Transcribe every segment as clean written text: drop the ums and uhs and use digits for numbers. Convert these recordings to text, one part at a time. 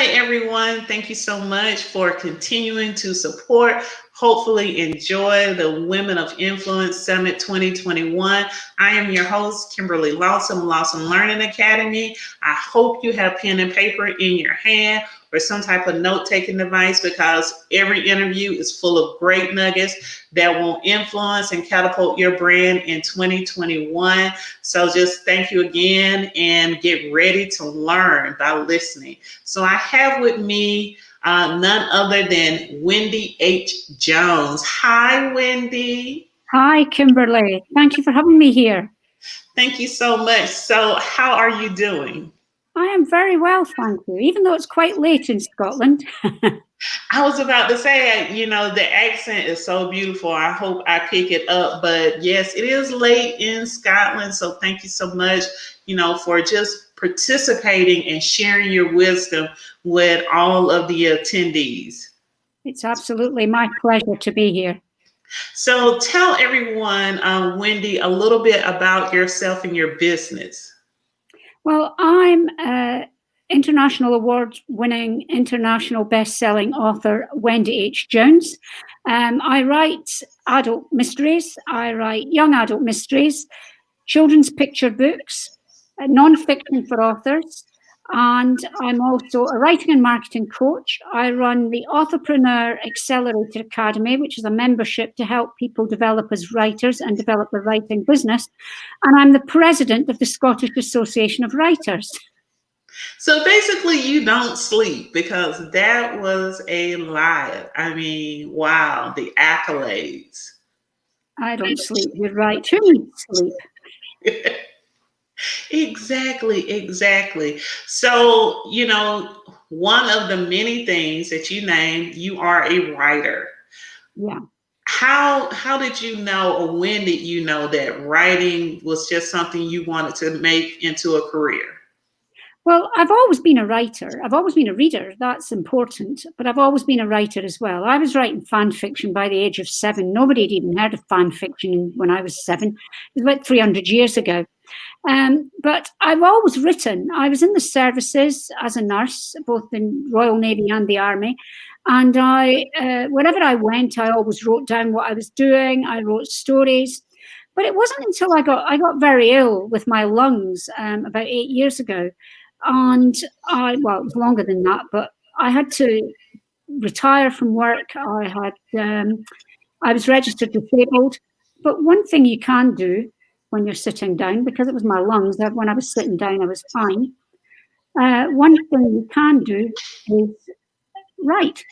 Hi, everyone. Thank you so much for continuing to support, hopefully enjoy the Women of Influence Summit 2021. I am your host, Kimberly Lawson, Lawson Learning Academy. I hope you have pen and paper in your hand or some type of note-taking device, because every interview is full of great nuggets that will influence and catapult your brand in 2021. So just thank you again and get ready to learn by listening. So I have with me none other than Wendy H. Jones. Hi, Wendy. Hi, Kimberly. Thank you for having me here. Thank you so much. So how are you doing? I am very well, thank you, even though it's quite late in Scotland. I was about to say, the accent is so beautiful. I hope I pick it up. But yes, it is late in Scotland. So thank you so much, for just participating and sharing your wisdom with all of the attendees. It's absolutely my pleasure to be here. So tell everyone, Wendy, a little bit about yourself and your business. Well, I'm international award-winning, international best-selling author Wendy H. Jones. I write adult mysteries. I write young adult mysteries, children's picture books, non-fiction for authors, and I'm also a writing and marketing coach. I run the Authorpreneur Accelerator Academy, which is a membership to help people develop as writers and develop a writing business. And I'm the president of the Scottish Association of Writers. So basically you don't sleep, because that was a lie. I mean, wow, the accolades. I don't sleep. You're right. Who needs sleep? Exactly. So, one of the many things that you named, you are a writer. Yeah. How did you know, or when did you know that writing was just something you wanted to make into a career? Well, I've always been a writer. I've always been a reader. That's important. But I've always been a writer as well. I was writing fan fiction by the age of 7. Nobody had even heard of fan fiction when I was 7. It was about 300 years ago. But I've always written. I was in the services as a nurse, both in Royal Navy and the Army. And wherever I went, I always wrote down what I was doing. I wrote stories. But it wasn't until I got very ill with my lungs about 8 years ago. And it was longer than that, but I had to retire from work. I was registered disabled. But one thing you can do when you're sitting down, because it was my lungs, that when I was sitting down, I was fine. One thing you can do is write.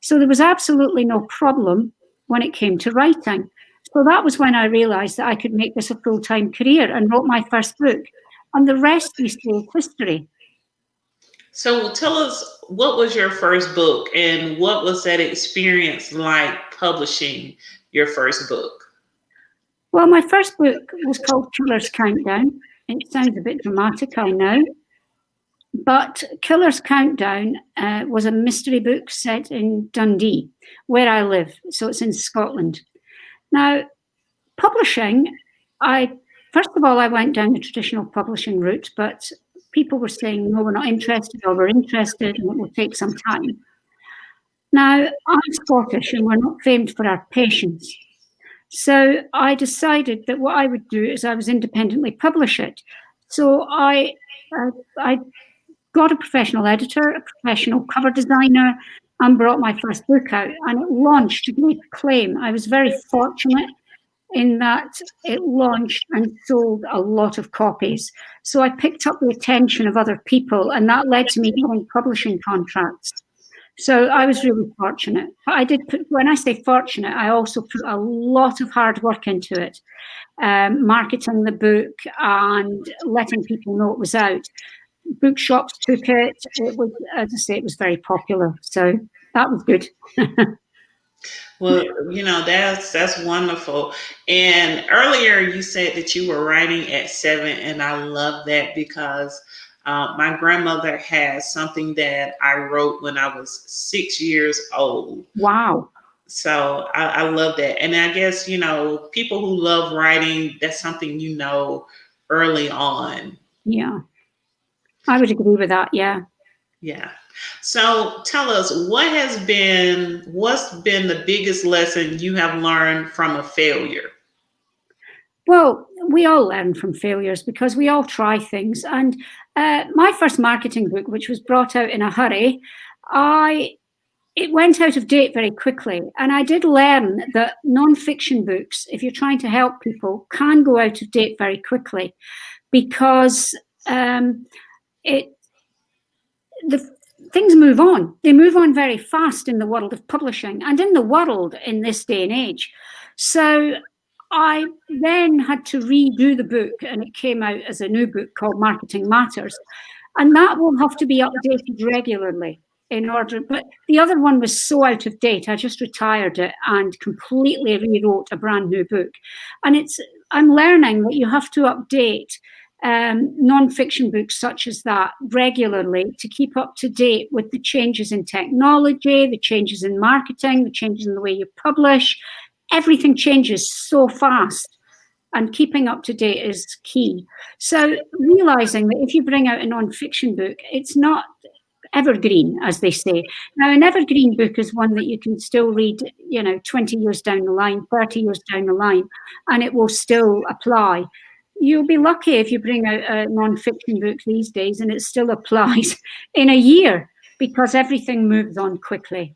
So there was absolutely no problem when it came to writing. So that was when I realized that I could make this a full-time career, and wrote my first book. And the rest, we say, is history. So tell us, what was your first book, and what was that experience like publishing your first book? Well, my first book was called Killer's Countdown. It sounds a bit dramatic, I know. But Killer's Countdown was a mystery book set in Dundee, where I live. So it's in Scotland. Now, publishing, first of all, I went down the traditional publishing route, but people were saying, no, we're not interested, or we're interested and it will take some time. Now, I'm Scottish and we're not famed for our patience. So I decided that what I would do is I was independently publish it. So I got a professional editor, a professional cover designer, and brought my first book out, and it launched to great acclaim. I was very fortunate in that it launched and sold a lot of copies. So I picked up the attention of other people, and that led to me getting publishing contracts. So I was really fortunate. But when I say fortunate, I also put a lot of hard work into it, marketing the book and letting people know it was out. Bookshops took it. It was, as I say, it was very popular. So that was good. Well, that's wonderful. And earlier you said that you were writing at 7, and I love that, because my grandmother has something that I wrote when I was 6 years old. Wow. So I love that. And I guess, people who love writing, that's something early on. Yeah, I would agree with that. Yeah. Yeah. So tell us, what's been the biggest lesson you have learned from a failure? Well, we all learn from failures because we all try things. And my first marketing book, which was brought out in a hurry, it went out of date very quickly. And I did learn that non-fiction books, if you're trying to help people, can go out of date very quickly because it the things move on. They move on very fast in the world of publishing and in the world in this day and age. So I then had to redo the book, and it came out as a new book called Marketing Matters. And that will have to be updated regularly in order. But the other one was so out of date, I just retired it and completely rewrote a brand new book. And I'm learning that you have to update non-fiction books such as that regularly to keep up to date with the changes in technology, the changes in marketing, the changes in the way you publish. Everything changes so fast, and keeping up to date is key. So realizing that if you bring out a non-fiction book, it's not evergreen, as they say. Now, an evergreen book is one that you can still read, 20 years down the line, 30 years down the line, and it will still apply. You'll be lucky if you bring out a non-fiction book these days and it still applies in a year because everything moves on quickly.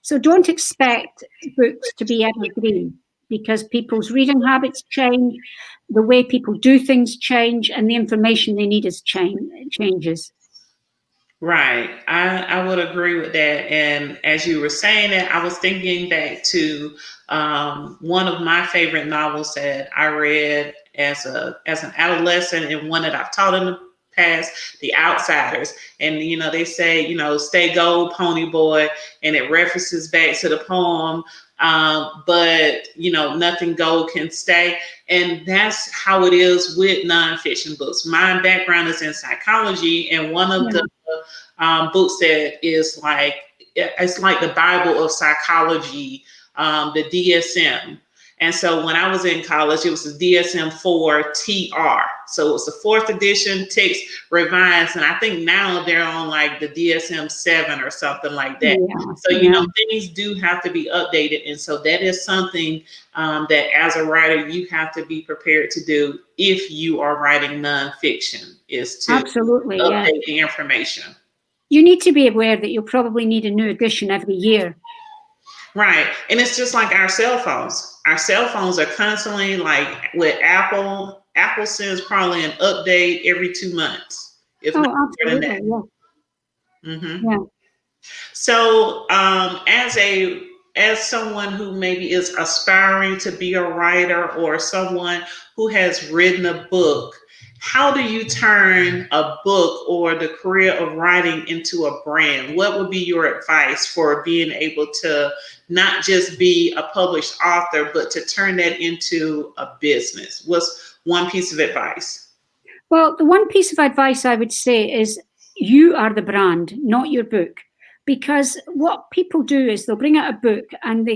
So don't expect books to be evergreen because people's reading habits change, the way people do things change, and the information they need changes. Right. I would agree with that. And as you were saying it, I was thinking back to one of my favorite novels that I read as an adolescent, and one that I've taught in the past, The Outsiders. And they say, stay gold, pony boy, and it references back to the poem. But nothing gold can stay. And that's how it is with nonfiction books. My background is in psychology, and one of the books that is it's like the Bible of psychology, the DSM. And so when I was in college, it was the DSM-4 TR. So it was the fourth edition, text revised, and I think now they're on like the DSM-7 or something like that. So things do have to be updated, and so that is something that as a writer you have to be prepared to do if you are writing nonfiction, is to absolutely update the information. You need to be aware that you'll probably need a new edition every year. Right. And it's just like our cell phones. Our cell phones are constantly, like with Apple sends probably an update every 2 months. If not more than that. Yeah. Mm-hmm. Yeah. So as someone who maybe is aspiring to be a writer, or someone who has written a book, how do you turn a book or the career of writing into a brand? What would be your advice for being able to not just be a published author, but to turn that into a business? What's one piece of advice? Well, the one piece of advice I would say is you are the brand, not your book. Because what people do is they'll bring out a book and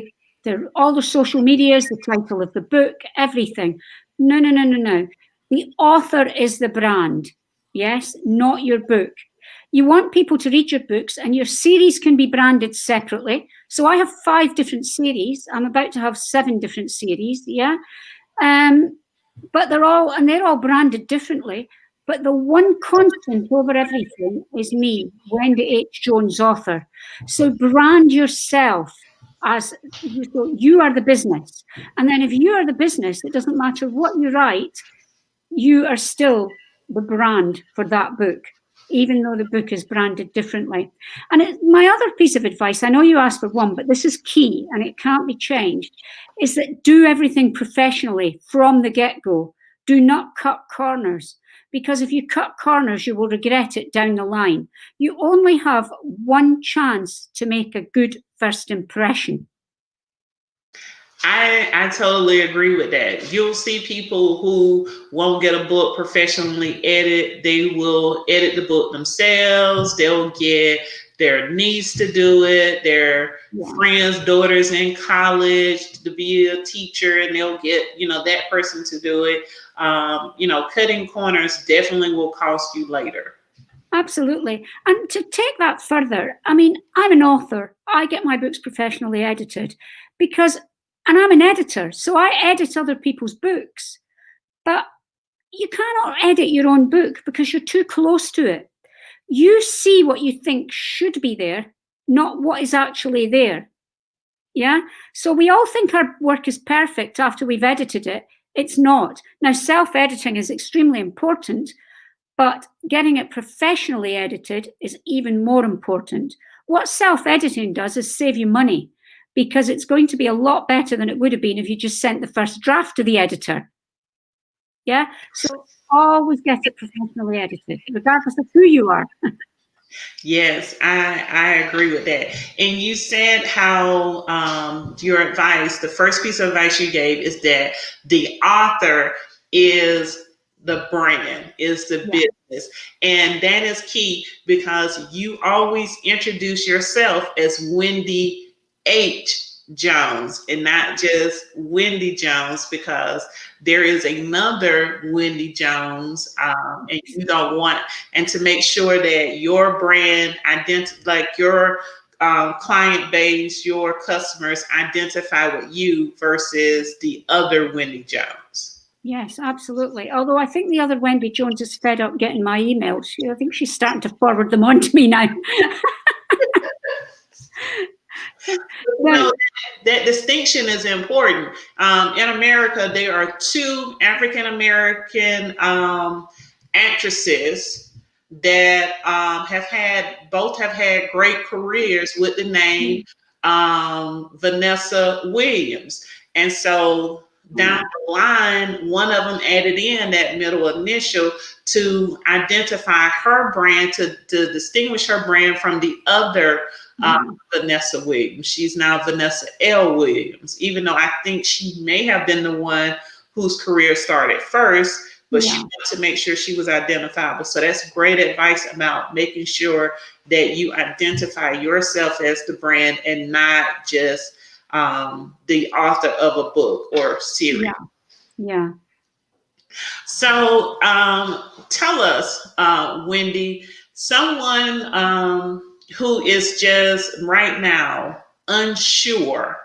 they're all the social medias, the title of the book, everything. No. The author is the brand, yes, not your book. You want people to read your books, and your series can be branded separately. So I have 5 different series. I'm about to have 7 different series, yeah. But they're all branded differently. But the one constant over everything is me, Wendy H. Jones, author. So brand yourself as you are the business. And then if you are the business, it doesn't matter what you write, you are still the brand for that book, even though the book is branded differently. And my other piece of advice, I know you asked for one, but this is key and it can't be changed, is that do everything professionally from the get-go. Do not cut corners, because if you cut corners, you will regret it down the line. You only have one chance to make a good first impression. I totally agree with that. You'll see people who won't get a book professionally edited. They will edit the book themselves. They'll get their niece to do it, their friends' daughters in college to be a teacher, and they'll get, that person to do it. Cutting corners definitely will cost you later. Absolutely. And to take that further, I mean, I'm an author. I get my books professionally edited and I'm an editor, so I edit other people's books. But you cannot edit your own book because you're too close to it. You see what you think should be there, not what is actually there. Yeah. So we all think our work is perfect after we've edited it. It's not. Now, self-editing is extremely important, but getting it professionally edited is even more important. What self-editing does is save you money, because it's going to be a lot better than it would have been if you just sent the first draft to the editor. Yeah. So always get it professionally edited, regardless of who you are. Yes, I agree with that. And you said how your advice, the first piece of advice you gave is that the author is the brand, is the business. And that is key because you always introduce yourself as Wendy H. Jones and not just Wendy Jones, because there is another Wendy Jones, and you don't want, and to make sure that your brand like your client base, your customers identify with you versus the other Wendy Jones. Yes, absolutely. Although I think the other Wendy Jones is fed up getting my emails. I think she's starting to forward them on to me now. Well, that distinction is important. In America, there are two African American actresses that both have had great careers with the name Vanessa Williams, and so down the line, one of them added in that middle initial to identify her brand, to distinguish her brand from the other Vanessa Williams. She's now Vanessa L. Williams, even though I think she may have been the one whose career started first, but she wanted to make sure she was identifiable. So that's great advice about making sure that you identify yourself as the brand and not just the author of a book or series. Yeah. So tell us, Wendy, someone who is just right now unsure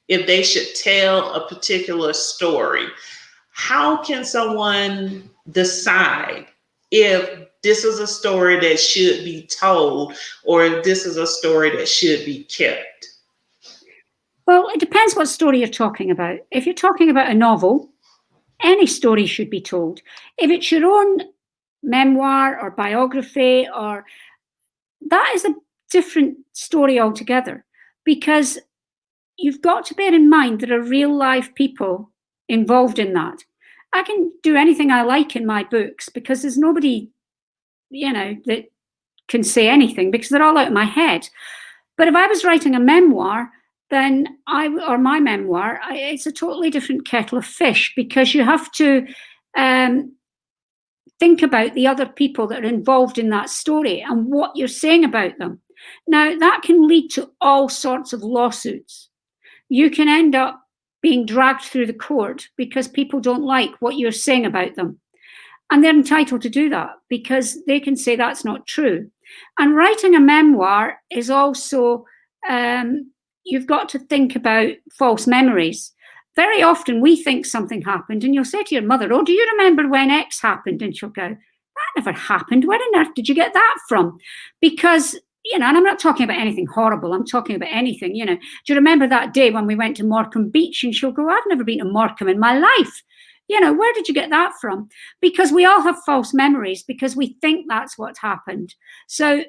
if they should tell a particular story, how can someone decide if this is a story that should be told or if this is a story that should be kept? Well, it depends what story you're talking about. If you're talking about a novel, any story should be told. If it's your own memoir or biography, or that is a different story altogether, because you've got to bear in mind there are real life people involved in that. I can do anything I like in my books because there's nobody, that can say anything because they're all out of my head. But if I was writing a memoir, then my memoir, it's a totally different kettle of fish, because you have to think about the other people that are involved in that story and what you're saying about them. Now, that can lead to all sorts of lawsuits. You can end up being dragged through the court because people don't like what you're saying about them. And they're entitled to do that because they can say that's not true. And writing a memoir is also, you've got to think about false memories. Very often we think something happened and you'll say to your mother, "Oh, do you remember when X happened?" And she'll go, "That never happened. Where on earth did you get that from?" Because, and I'm not talking about anything horrible. I'm talking about anything, do you remember that day when we went to Morecambe Beach? And she'll go, "I've never been to Morecambe in my life. Where did you get that from?" Because we all have false memories because we think that's what happened. So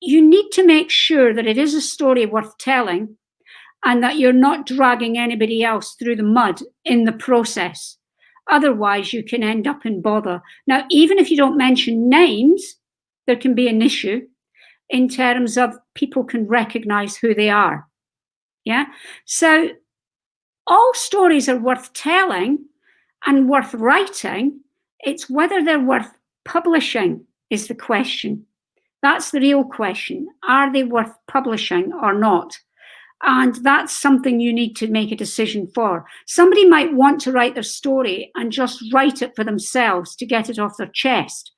you need to make sure that it is a story worth telling and that you're not dragging anybody else through the mud in the process. Otherwise, you can end up in bother. Now, even if you don't mention names, there can be an issue in terms of people can recognize who they are. Yeah. So all stories are worth telling and worth writing. It's whether they're worth publishing is the question. That's the real question. Are they worth publishing or not? And that's something you need to make a decision for. Somebody might want to write their story and just write it for themselves to get it off their chest.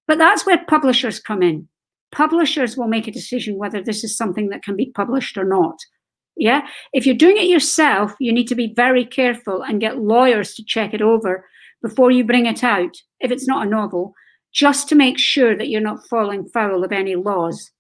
But that's where publishers come in. Publishers will make a decision whether this is something that can be published or not. Yeah. If you're doing it yourself, you need to be very careful and get lawyers to check it over before you bring it out, if it's not a novel, just to make sure that you're not falling foul of any laws.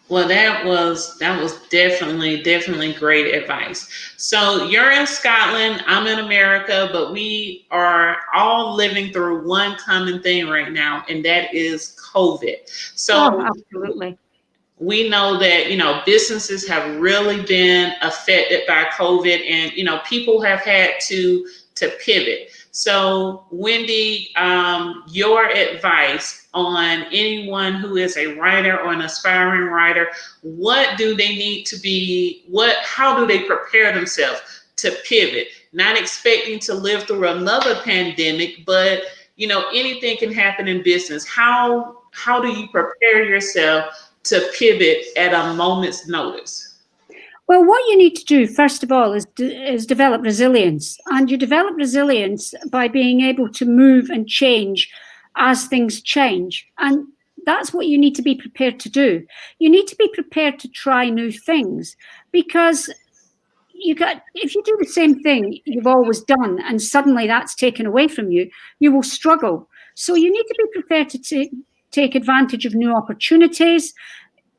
Well, that was definitely great advice. So you're in Scotland, I'm in America, but we are all living through one common thing right now, and that is COVID. So absolutely. We know that, businesses have really been affected by COVID, and, people have had to pivot. So Wendy, your advice on anyone who is a writer or an aspiring writer, what do they need to be, how do they prepare themselves to pivot? Not expecting to live through another pandemic, but, anything can happen in business. How do you prepare yourself to pivot at a moment's notice? Well, what you need to do, first of all, is develop resilience. And you develop resilience by being able to move and change as things change. And that's what you need to be prepared to do. You need to be prepared to try new things, because if you do the same thing you've always done and suddenly that's taken away from you, you will struggle. So you need to be prepared to take advantage of new opportunities.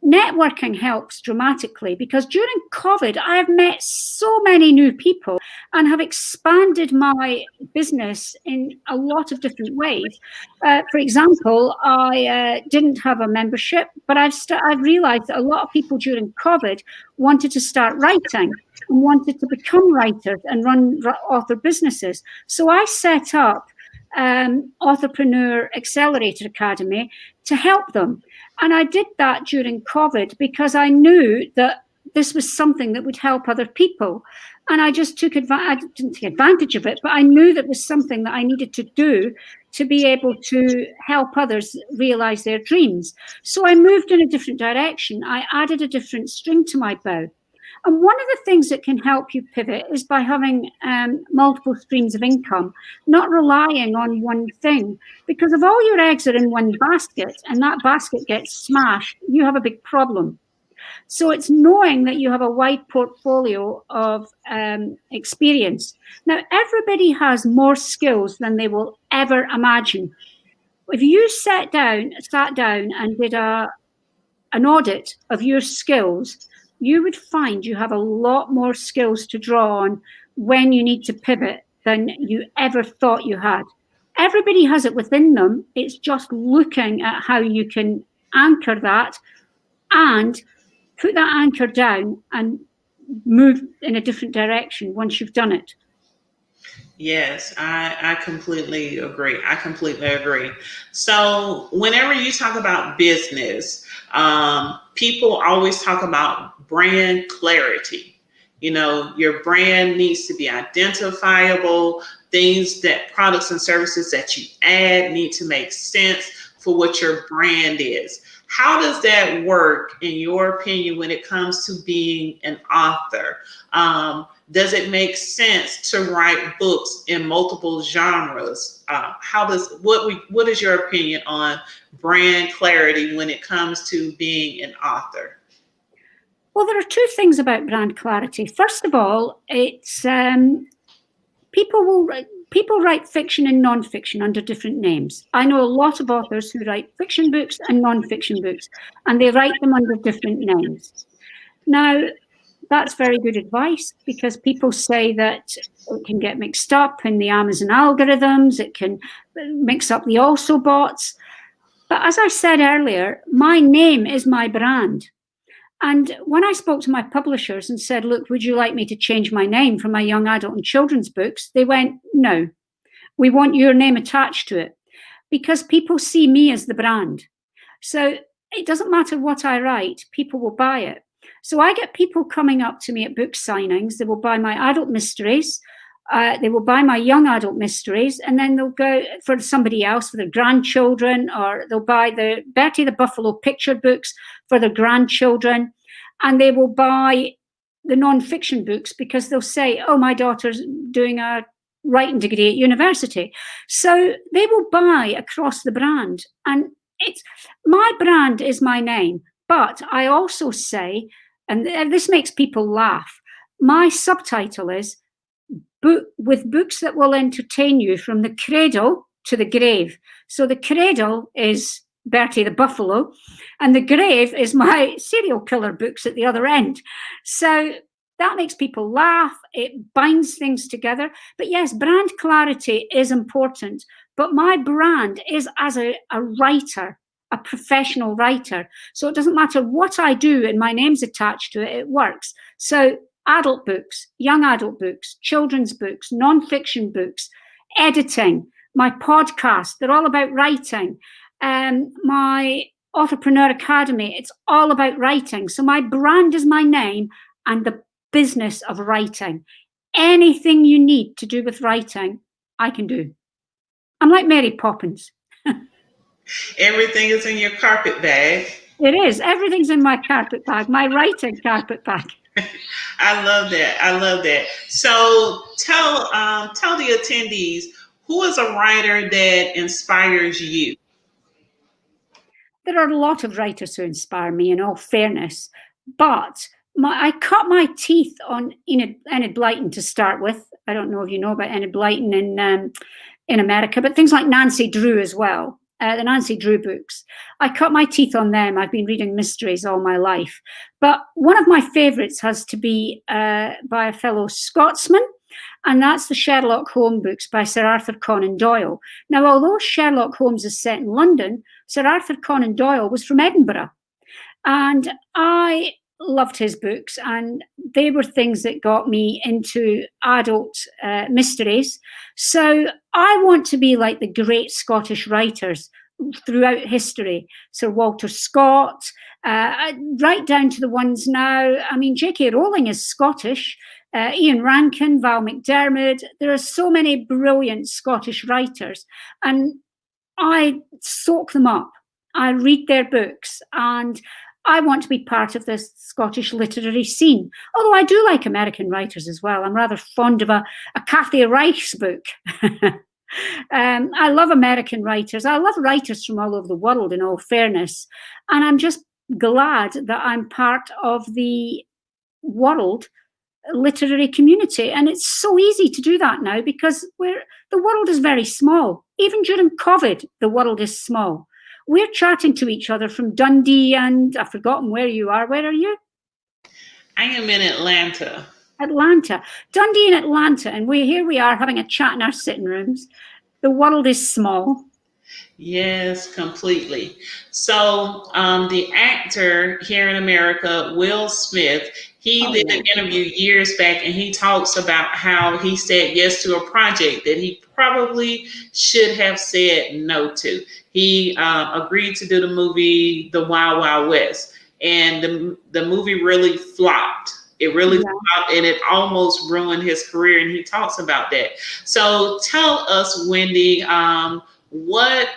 Networking helps dramatically, because during COVID, I have met so many new people and have expanded my business in a lot of different ways. For example, I didn't have a membership, but I've realized that a lot of people during COVID wanted to start writing and wanted to become writers and run author businesses. So I set up Authorpreneur Accelerator Academy to help them. And I did that during COVID because I knew that this was something that would help other people. And I just I didn't take advantage of it, but I knew that was something that I needed to do to be able to help others realize their dreams. So I moved in a different direction. I added a different string to my bow. And one of the things that can help you pivot is by having multiple streams of income, not relying on one thing. Because if all your eggs are in one basket and that basket gets smashed, you have a big problem. So it's knowing that you have a wide portfolio of experience. Now, everybody has more skills than they will ever imagine. If you sat down and did an audit of your skills, you would find you have a lot more skills to draw on when you need to pivot than you ever thought you had. Everybody has it within them. It's just looking at how you can anchor that and put that anchor down and move in a different direction once you've done it. Yes, I completely agree. So whenever you talk about business, people always talk about brand clarity. Your brand needs to be identifiable. Products and services that you add need to make sense for what your brand is. How does that work, in your opinion, when it comes to being an author? Does it make sense to write books in multiple genres? What is your opinion on brand clarity when it comes to being an author? Well, there are two things about brand clarity. First of all, it's people write fiction and non-fiction under different names. I know a lot of authors who write fiction books and non-fiction books, and they write them under different names. Now, that's very good advice, because people say that it can get mixed up in the Amazon algorithms, it can mix up the also bots. But as I said earlier, my name is my brand. And when I spoke to my publishers and said, look, would you like me to change my name from my young adult and children's books? They went, no, we want your name attached to it, because people see me as the brand. So it doesn't matter what I write, people will buy it. So I get people coming up to me at book signings. They will buy my adult mysteries. They will buy my young adult mysteries, and then they'll go for somebody else, for their grandchildren, or they'll buy the Betty the Buffalo picture books for their grandchildren, and they will buy the non-fiction books because they'll say, oh, my daughter's doing a writing degree at university. So they will buy across the brand. And it's my brand is my name. But I also say, and this makes people laugh, my subtitle is with books that will entertain you from the cradle to the grave. So the cradle is Bertie the Buffalo, and the grave is my serial killer books at the other end. So that makes people laugh. It binds things together. But yes, brand clarity is important. But my brand is as a writer, a professional writer. So it doesn't matter what I do and my name's attached to it, it works. So adult books, young adult books, children's books, non-fiction books, editing, my podcast, they're all about writing. My Authorpreneur Academy, it's all about writing. So my brand is my name and the business of writing. Anything you need to do with writing, I can do. I'm like Mary Poppins. Everything is in your carpet bag. It is. Everything's in my carpet bag, my writing carpet bag. I love that. I love that. So tell the attendees, who is a writer that inspires you? There are a lot of writers who inspire me, in all fairness, but I cut my teeth on Enid Blyton to start with. I don't know if you know about Enid Blyton in America, but things like Nancy Drew as well. The Nancy Drew books. I cut my teeth on them. I've been reading mysteries all my life. But one of my favourites has to be by a fellow Scotsman, and that's the Sherlock Holmes books by Sir Arthur Conan Doyle. Now, although Sherlock Holmes is set in London, Sir Arthur Conan Doyle was from Edinburgh. And I loved his books, and they were things that got me into adult mysteries. So I want to be like the great Scottish writers throughout history. Sir Walter Scott, right down to the ones now. I mean, J.K. Rowling is Scottish. Ian Rankin, Val McDermid. There are so many brilliant Scottish writers, and I soak them up. I read their books, and I want to be part of this Scottish literary scene. Although I do like American writers as well. I'm rather fond of a Kathy Reich's book. I love American writers. I love writers from all over the world, in all fairness. And I'm just glad that I'm part of the world literary community. And it's so easy to do that now because the world is very small. Even during COVID, the world is small. We're chatting to each other from Dundee, and I've forgotten where you are. Where are you? I am in Atlanta. Atlanta. Dundee and Atlanta. And here we are having a chat in our sitting rooms. The world is small. Yes, completely. So the actor here in America, Will Smith, he did an interview years back, and he talks about how he said yes to a project that he probably should have said no to. He agreed to do the movie The Wild Wild West, and the movie really flopped. It really flopped, and it almost ruined his career, and he talks about that. So tell us, Wendy, what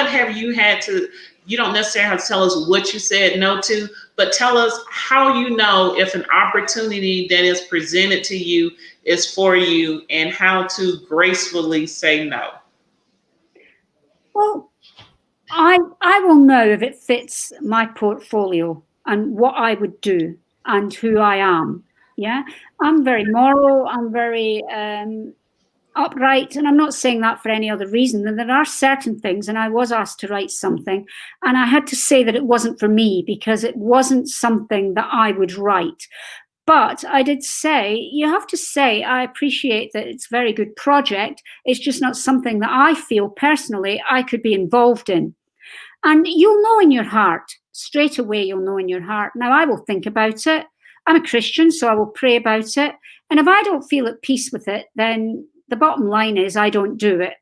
have you had to, you don't necessarily have to tell us what you said no to, but tell us how you know if an opportunity that is presented to you is for you, and how to gracefully say no. Well, I will know if it fits my portfolio and what I would do and who I am. Yeah, I'm very moral. I'm very upright, and I'm not saying that for any other reason than there are certain things, and I was asked to write something, and I had to say that it wasn't for me because it wasn't something that I would write. But I did say, you have to say, I appreciate that it's a very good project. It's just not something that I feel personally I could be involved in. And you'll know in your heart, straight away you'll know in your heart. Now, I will think about it. I'm a Christian, so I will pray about it. And if I don't feel at peace with it, then the bottom line is I don't do it.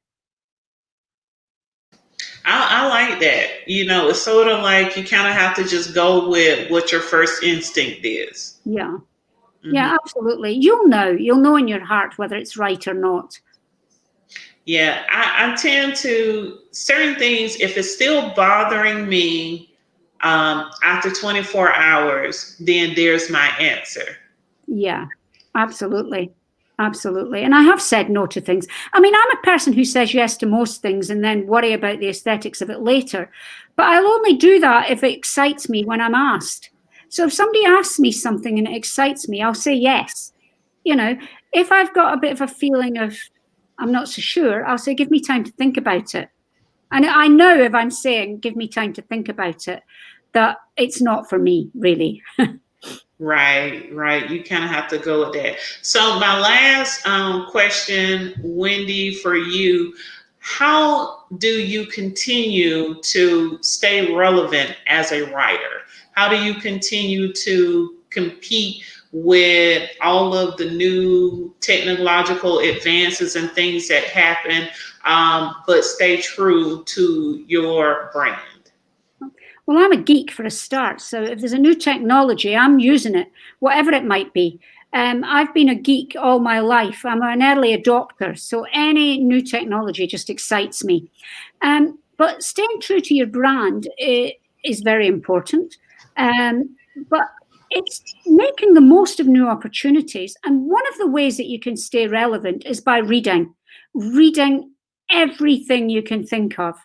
I like that. You know, it's sort of like you kind of have to just go with what your first instinct is. Yeah. Yeah, absolutely. You'll know in your heart whether it's right or not. Yeah, I tend to, certain things, if it's still bothering me after 24 hours, then there's my answer. Yeah, absolutely. Absolutely. And I have said no to things. I mean, I'm a person who says yes to most things and then worry about the aesthetics of it later. But I'll only do that if it excites me when I'm asked. So if somebody asks me something and it excites me, I'll say yes. You know, if I've got a bit of a feeling of I'm not so sure, I'll say, give me time to think about it. And I know if I'm saying, give me time to think about it, that it's not for me, really. Right, right. You kind of have to go with that. So my last question, Wendy, for you, how do you continue to stay relevant as a writer? How do you continue to compete with all of the new technological advances and things that happen, but stay true to your brand? Well, I'm a geek for a start. So if there's a new technology, I'm using it, whatever it might be. I've been a geek all my life. I'm an early adopter. So any new technology just excites me. But staying true to your brand is very important. But it's making the most of new opportunities. And one of the ways that you can stay relevant is by reading everything you can think of,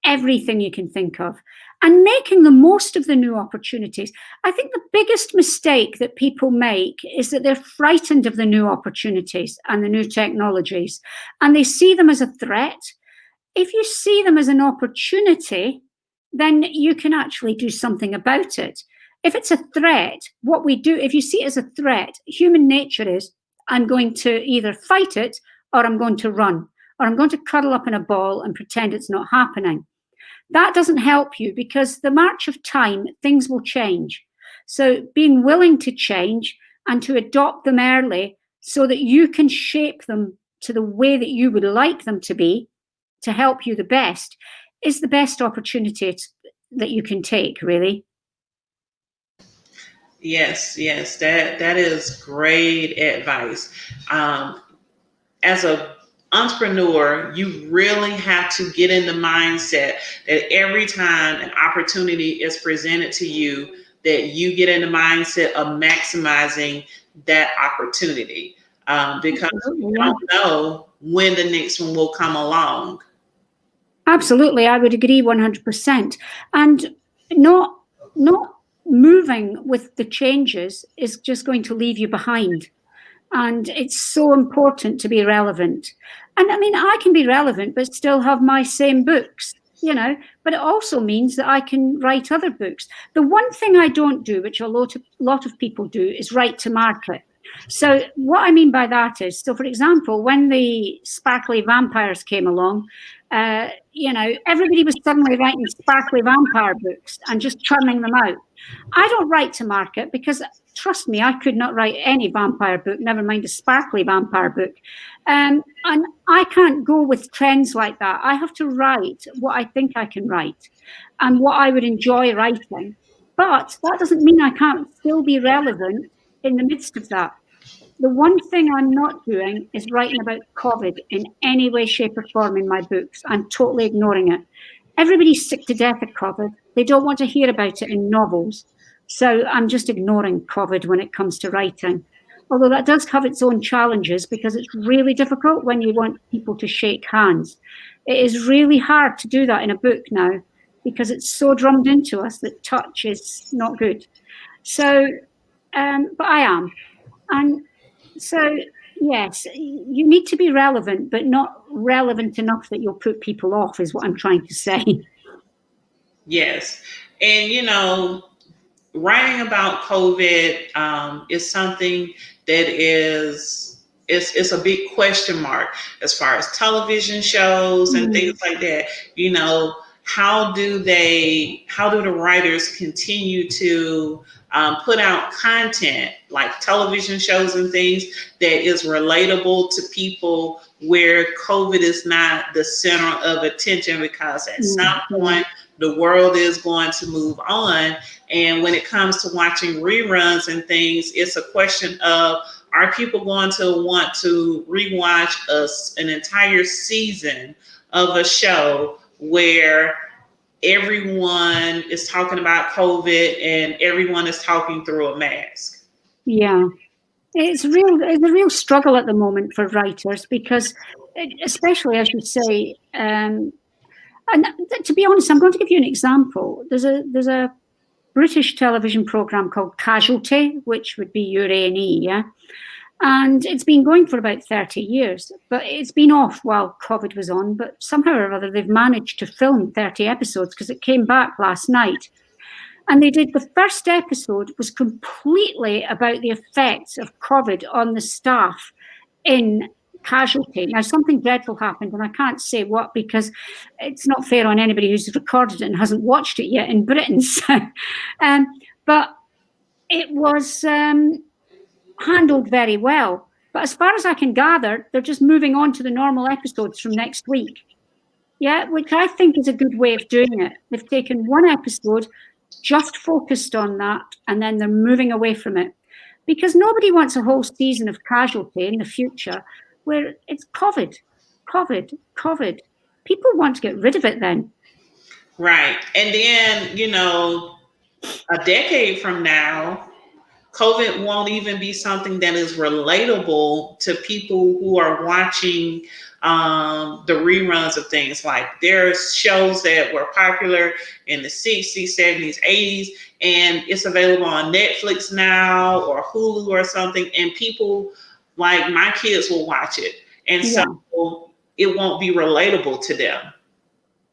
everything you can think of, and making the most of the new opportunities. I think the biggest mistake that people make is that they're frightened of the new opportunities and the new technologies, and they see them as a threat. If you see them as an opportunity, then you can actually do something about it. If it's a threat, what we do, if you see it as a threat, human nature is, I'm going to either fight it or I'm going to run, or I'm going to cuddle up in a ball and pretend it's not happening. That doesn't help you because the march of time, things will change. So being willing to change and to adopt them early so that you can shape them to the way that you would like them to be to help you the best is the best opportunity that you can take, really. Yes, yes, that is great advice. As a entrepreneur, you really have to get in the mindset that every time an opportunity is presented to you, that you get in the mindset of maximizing that opportunity, because you don't know when the next one will come along. Absolutely, I would agree 100%. And not moving with the changes is just going to leave you behind. And it's so important to be relevant. And I mean, I can be relevant, but still have my same books, but it also means that I can write other books. The one thing I don't do, which a lot of people do, is write to market. So what I mean by that is, so for example, when the sparkly vampires came along, everybody was suddenly writing sparkly vampire books and just churning them out. I don't write to market because, trust me, I could not write any vampire book, never mind a sparkly vampire book. And I can't go with trends like that. I have to write what I think I can write and what I would enjoy writing. But that doesn't mean I can't still be relevant in the midst of that. The one thing I'm not doing is writing about COVID in any way, shape, or form in my books. I'm totally ignoring it. Everybody's sick to death of COVID. They don't want to hear about it in novels. So I'm just ignoring COVID when it comes to writing. Although that does have its own challenges because it's really difficult when you want people to shake hands. It is really hard to do that in a book now because it's so drummed into us that touch is not good. So, but I am. And so, yes, you need to be relevant, but not relevant enough that you'll put people off, is what I'm trying to say. Yes. And, writing about COVID is something that it's a big question mark as far as television shows and things like that. How do the writers continue to put out content like television shows and things that is relatable to people where COVID is not the center of attention, because at some point the world is going to move on. And when it comes to watching reruns and things, it's a question of, are people going to want to rewatch an entire season of a show where everyone is talking about COVID and everyone is talking through a mask? Yeah. It's a real struggle at the moment for writers because, especially as you say, and to be honest, I'm going to give you an example. There's a British television program called Casualty, which would be your A&E, yeah, and it's been going for about 30 years, but it's been off while COVID was on. But somehow or other, they've managed to film 30 episodes because it came back last night. And they did the first episode was completely about the effects of COVID on the staff in Casualty. Now, something dreadful happened, and I can't say what because it's not fair on anybody who's recorded it and hasn't watched it yet in Britain. So, but it was handled very well. But as far as I can gather, they're just moving on to the normal episodes from next week. Yeah, which I think is a good way of doing it. They've taken one episode, just focused on that, and then they're moving away from it. Because nobody wants a whole season of Casualty in the future where it's COVID. People want to get rid of it then. Right. And then, a decade from now, COVID won't even be something that is relatable to people who are watching the reruns of things. Like there's shows that were popular in the 60s, 70s, 80s, and it's available on Netflix now or Hulu or something. And people like my kids will watch it. And so it won't be relatable to them.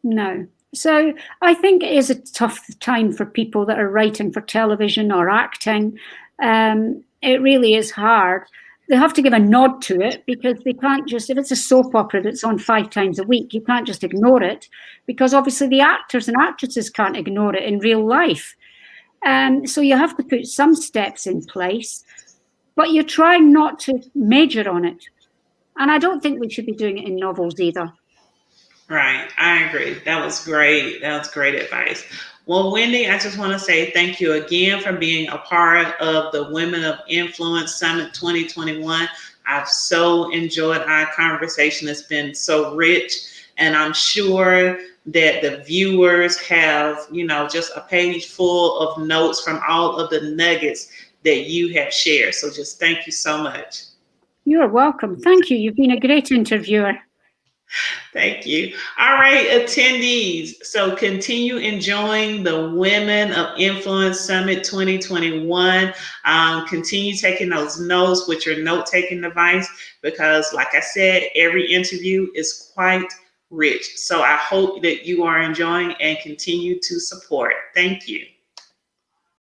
No. So I think it is a tough time for people that are writing for television or acting. It really is hard. They have to give a nod to it because they can't just, if it's a soap opera that's on 5 times a week, you can't just ignore it because obviously the actors and actresses can't ignore it in real life. So you have to put some steps in place, but you're trying not to major on it. And I don't think we should be doing it in novels either. Right. I agree. That was great. That was great advice. Well, Wendy, I just want to say thank you again for being a part of the Women of Influence Summit 2021. I've so enjoyed our conversation. It's been so rich, and I'm sure that the viewers have, just a page full of notes from all of the nuggets that you have shared. So just thank you so much. You're welcome. Thank you. You've been a great interviewer. Thank you. All right, attendees. So continue enjoying the Women of Influence Summit 2021. Continue taking those notes with your note-taking device because, like I said, every interview is quite rich. So I hope that you are enjoying and continue to support. Thank you.